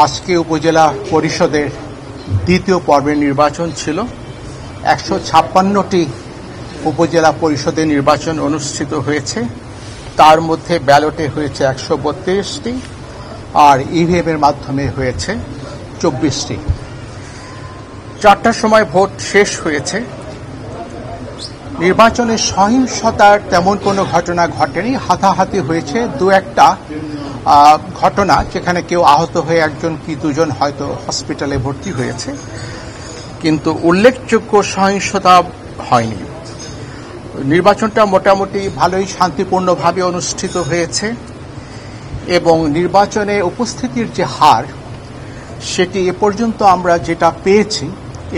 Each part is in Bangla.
আজকে উপজেলা পরিষদের দ্বিতীয় পর্বের নির্বাচন ছিল। 156টি উপজেলা পরিষদের নির্বাচন অনুষ্ঠিত হয়েছে। তার মধ্যে ব্যালটে হয়েছে 132টি আর ইভিএমের মাধ্যমে হয়েছে 24টি। 4টার সময় ভোট শেষ হয়েছে। নির্বাচনে সহিংসতার তেমন কোনো ঘটনা ঘটেনি। হাতাহাতি হয়েছে দু একটা ঘটনা, যেখানে কেউ আহত হয়ে একজন কি দুজন হয়তো হসপিটালে ভর্তি হয়েছে, কিন্তু উল্লেখযোগ্য সহিংসতা হয়নি। নির্বাচনটা মোটামুটি ভালোই শান্তিপূর্ণভাবে অনুষ্ঠিত হয়েছে এবং নির্বাচনে উপস্থিতির যে হার সেটি এ পর্যন্ত আমরা যেটা পেয়েছি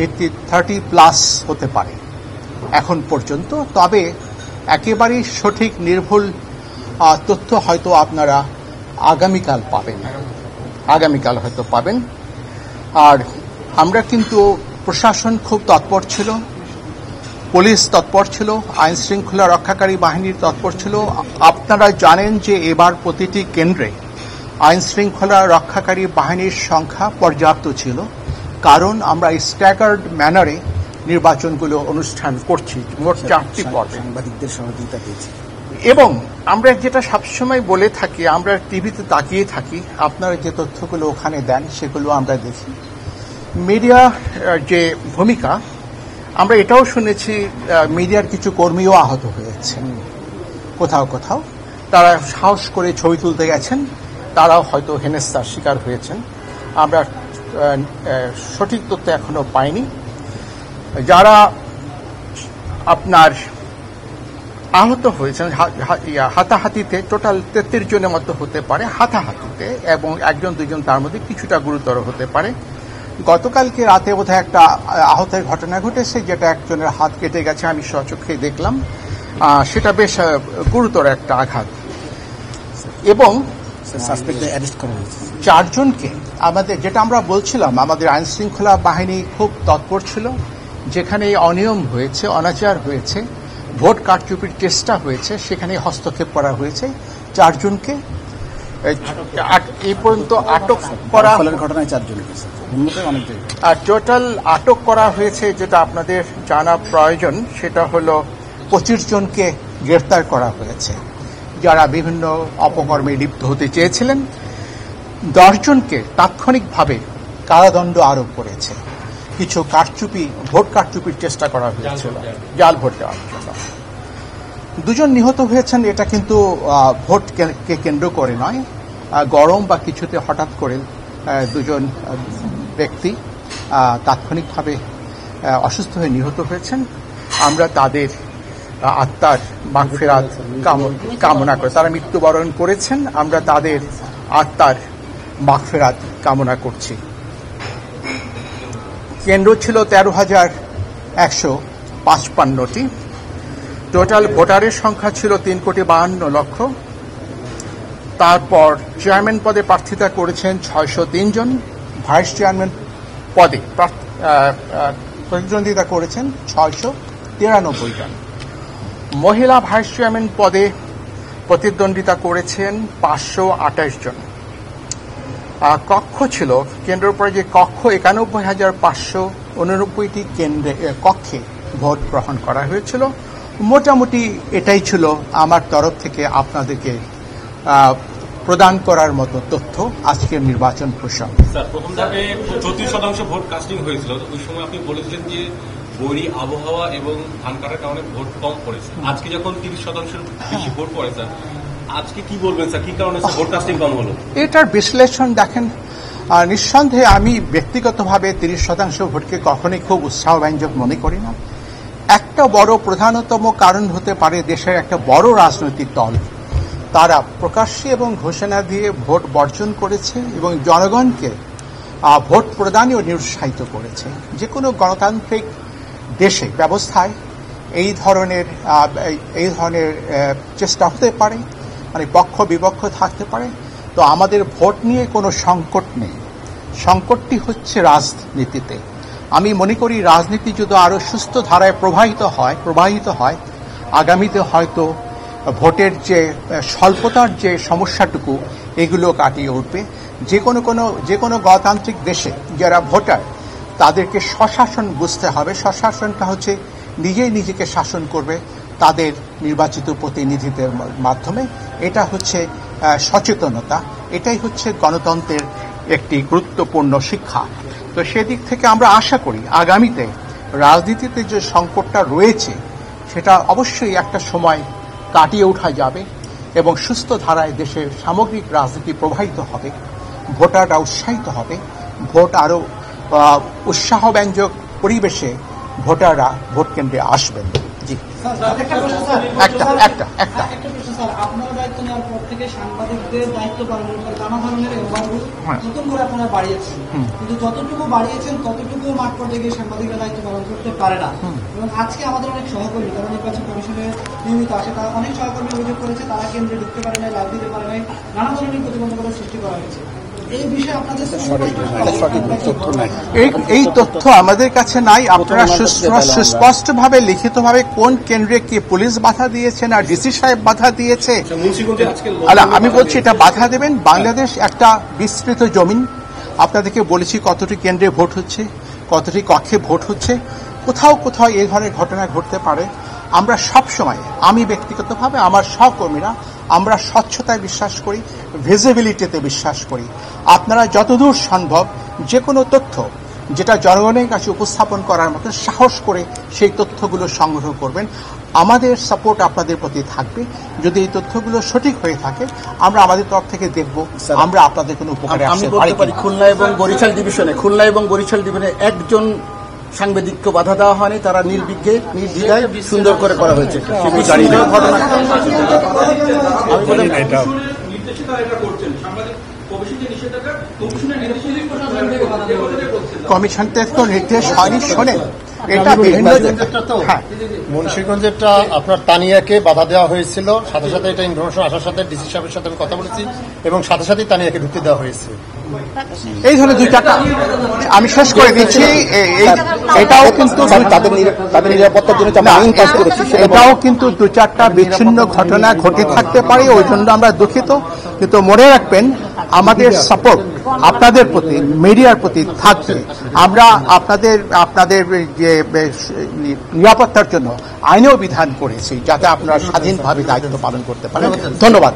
এটি 30+ হতে পারে এখন পর্যন্ত। তবে একেবারেই সঠিক নির্ভুল তথ্য হয়তো আপনারা আগামীকাল হয়তো পাবেন। আর আমরা কিন্তু প্রশাসন খুব তৎপর ছিল, পুলিশ তৎপর ছিল, আইন শৃঙ্খলা রক্ষাকারী বাহিনীর তৎপর ছিল। আপনারা জানেন যে এবার প্রতিটি কেন্দ্রে আইন শৃঙ্খলা রক্ষাকারী বাহিনীর সংখ্যা পর্যাপ্ত ছিল, কারণ আমরা স্ট্যাগার্ড ম্যানারে নির্বাচনগুলো অনুষ্ঠান করছি, মোট 4টি পর্বে। সাংবাদিকদের সহযোগিতা পেয়েছি এবং আমরা যেটা সবসময় বলে থাকি, আমরা টিভিতে তাকিয়ে থাকি, আপনারা যে তথ্যগুলো ওখানে দেন সেগুলো আমরা দেখি। মিডিয়া যে ভূমিকা, আমরা এটাও শুনেছি মিডিয়ার কিছু কর্মীও আহত হয়েছেন কোথাও কোথাও। তারা সাহস করে ছবি তুলতে গেছেন, তারাও হয়তো হেনস্থার শিকার হয়েছেন। আমরা সঠিক তথ্য এখনো পাইনি। যারা আপনার আহত হয়েছেন হাতাহাতিতে, টোটাল 33 জনের মতো হতে পারে হাতাহাতিতে, এবং 1-2 তার মধ্যে কিছুটা গুরুতর হতে পারে। গতকালকে রাতে বোধহয় একটা আহতের ঘটনা ঘটেছে, যেটা একজনের হাত কেটে গেছে, আমি স্বচক্ষে দেখলাম। সেটা বেশ গুরুতর একটা আঘাত। এবং সাসপেক্টদের অ্যারেস্ট করা হয়েছে 4 জনকে আমাদের, যেটা আমরা বলছিলাম, আমাদের আইন শৃঙ্খলা বাহিনী খুব তৎপর ছিল। যেখানে অনিয়ম হয়েছে, অনাচার হয়েছে, ভোট কারচুপির চেষ্টা হয়েছে, সেখানে হস্তক্ষেপ করা হয়েছে। 4 জনকে এই পর্যন্ত আটক করা, ঘটনায় 4 জনকে আর টোটাল আটক করা হয়েছে, যেটা আপনাদের জানা প্রয়োজন, সেটা হলো 25 জনকে গ্রেফতার করা হয়েছে, যারা বিভিন্ন অপকর্মে লিপ্ত হতে চেয়েছিলেন। 10 জনকে তাৎক্ষণিকভাবে কারাদণ্ড আরোপ করেছে। কিছু ভোট কারচুপির চেষ্টা করা হয়েছিল, জাল ভোট দেওয়ার জন্য। 2 জন নিহত হয়েছেন। এটা কিন্তু ভোটকে কেন্দ্র করে নয়, গরম বা কিছুতে হঠাৎ করে 2 জন ব্যক্তি তাৎক্ষণিকভাবে অসুস্থ হয়ে নিহত হয়েছেন। আমরা তাদের আত্মার মাগফিরাত কামনা করে, তারা মৃত্যুবরণ করেছেন, আমরা তাদের আত্মার মাগফিরাত কামনা করছি। কেন্দ্র ছিল 13,155টি। টোটাল ভোটারের সংখ্যা ছিল 3,52,00,000। তারপর চেয়ারম্যান পদে প্রার্থিতা করেছেন 603 জন, ভাইস চেয়ারম্যান পদে প্রতিদ্বন্দ্বিতা করেছেন 693 জন। মহিলা ভাইস চেয়ারম্যান পদে প্রতিদ্বন্দ্বিতা করেছেন 528 জন। কক্ষ ছিল, কেন্দ্রের পরে যে কক্ষ, 91,589টি কক্ষে ভোট গ্রহণ করা হয়েছিল। মোটামুটি এটাই ছিল আমার তরফ থেকে আপনাদেরকে প্রদান করার মতো তথ্য আজকের নির্বাচন প্রসঙ্গে। স্যার, প্রথম ধাপে 34% ভোট কাস্টিং হয়েছিল। ওই সময় আপনি বলেছিলেন যে বৈরী আবহাওয়া এবং ধান কাটার কারণে ভোট কম পড়েছে। আজকে যখন 30% বেশি ভোট পড়ে, স্যার আজকে কি বলবেন স্যার, কি কারণে ভোট কাস্টিং কম হলো? এটার বিশ্লেষণ দেখেন, নিঃসন্দেহে আমি ব্যক্তিগতভাবে 30% ভোটকে কখনোই খুব উৎসাহব্যঞ্জক মনে করি না। একটা বড় প্রধানতম কারণ হতে পারে, দেশের একটা বড় রাজনৈতিক দল তারা প্রকাশ্যে এবং ঘোষণা দিয়ে ভোট বর্জন করেছে এবং জনগণকে ভোট প্রদানেও নিরুৎসাহিত করেছে। যে কোনো গণতান্ত্রিক দেশে ব্যবস্থায় এই ধরনের চেষ্টা হতে পারে, মানে পক্ষ বিপক্ষ থাকতে পারে। তো আমাদের ভোট নিয়ে কোনো সংকট নেই, সংকটটি হচ্ছে রাজনীতিতে। আমি মনে করি রাজনীতি যদি আরো সুস্থ ধারায় প্রবাহিত হয়, আগামীতে হয়তো ভোটের যে স্বল্পতার যে সমস্যাটুকু, এগুলো কাটিয়ে উঠবে। যে কোনো গণতান্ত্রিক দেশে যারা ভোটার তাদেরকে স্বশাসন বুঝতে হবে। স্বশাসনটা হচ্ছে নিজেই নিজেকে শাসন করবে তাদের নির্বাচিত প্রতিনিধিদের মাধ্যমে। এটা হচ্ছে সচেতনতা, এটাই হচ্ছে গণতন্ত্রের একটি গুরুত্বপূর্ণ শিক্ষা। তো সেদিক থেকে আমরা আশা করি আগামীতে রাজনীতিতে যে সংকটটা রয়েছে সেটা অবশ্যই একটা সময় কাটিয়ে ওঠা যাবে এবং সুস্থ ধারায় দেশের সামগ্রিক রাজনীতি প্রবাহিত হবে, ভোটাররা উৎসাহিত হবে, ভোট আরও উৎসাহব্যঞ্জক পরিবেশে ভোটাররা ভোট কেন্দ্রে আসবেন। জি, একটা আপনার দায়িত্ব নেওয়ার পর থেকে সাংবাদিকদের দায়িত্ব পালন করে নানা ধরনের নতুন করে আপনারা বাড়িয়েছেন, কিন্তু যতটুকু বাড়িয়েছেন ততটুকু মাঠ পর্যায়ে গিয়ে সাংবাদিকরা দায়িত্ব পালন করতে পারে না। এবং আজকে আমাদের অনেক সহকর্মী তারা নির্বাচন কমিশনে নিয়মিত আসে, তারা অনেক সহকর্মী অভিযোগ করেছে তারা কেন্দ্রে ঢুকতে পারে নাই, লাভ দিতে পারে নাই, নানা ধরনের প্রতিবন্ধকতা সৃষ্টি করা হয়েছে। এই বিষয়ে আপনাদের এই তথ্য আমাদের কাছে নাই। আপনারা সুস্পষ্টভাবে লিখিতভাবে কোন কেন্দ্রে কি পুলিশ বাধা দিয়েছেন আর ডিসি সাহেব বাধা দিয়েছে, আমি বলছি এটা বাধা দেবেন। বাংলাদেশ একটা বিস্তৃত জমিন, আপনাদেরকে বলেছি কতটি কেন্দ্রে ভোট হচ্ছে, কতটি কক্ষে ভোট হচ্ছে, কোথাও কোথাও এই ধরনের ঘটনা ঘটতে পারে। আমরা সব সময়, আমি ব্যক্তিগতভাবে আমার সহকর্মীরা, আমরা স্বচ্ছতায় বিশ্বাস করি, ভিজিবিলিটিতে বিশ্বাস করি। আপনারা যতদূর সম্ভব যে কোনো তথ্য যেটা জনগণের কাছে উপস্থাপন করার মতো সাহস করে সেই তথ্যগুলো সংগ্রহ করবেন। আমাদের সাপোর্ট আপনাদের প্রতি থাকবে। যদি এই তথ্যগুলো সঠিক হয়ে থাকে আমরা আমাদের তরফ থেকে দেখব আমরা আপনাদের কোনো উপকারে আসতে পারি। খুলনা এবং বরিশাল ডিভিশনে একজন সাংবাদিককে বাধা দেওয়া হয়নি, তারা নির্দ্বিধায় সুন্দর করে করা হয়েছে। কমিশনদের তো নির্দেশ হয়নি, শোনেন এটা বিভিন্ন মুন্সিগঞ্জেরটা আপনার তানিয়াকে বাধা দেওয়া হয়েছিল, সাথে সাথে এটা ইনফরমেশন আসার সাথে ডিসি সাহেবের সাথে আমি কথা বলেছি এবং সাথে সাথেই তানিয়াকে ঢুকতে দেওয়া হয়েছে। এই ধরনের দুইটা আমি শেষ করে দিচ্ছি। এটাও কিন্তু তাদের নিরাপত্তার জন্য আইন পাস করেছি, এটাও কিন্তু দু চারটা বিচ্ছিন্ন ঘটনা ঘটে থাকতে পারে, ওই জন্য আমরা দুঃখিত। কিন্তু মনে রাখবেন আমাদের সাপোর্ট আপনাদের প্রতি, মিডিয়ার প্রতি থাকবে। আমরা আপনাদের যে নিরাপত্তার জন্য আইনেও বিধান করেছি যাতে আপনারা স্বাধীনভাবে দায়িত্ব পালন করতে পারেন। ধন্যবাদ।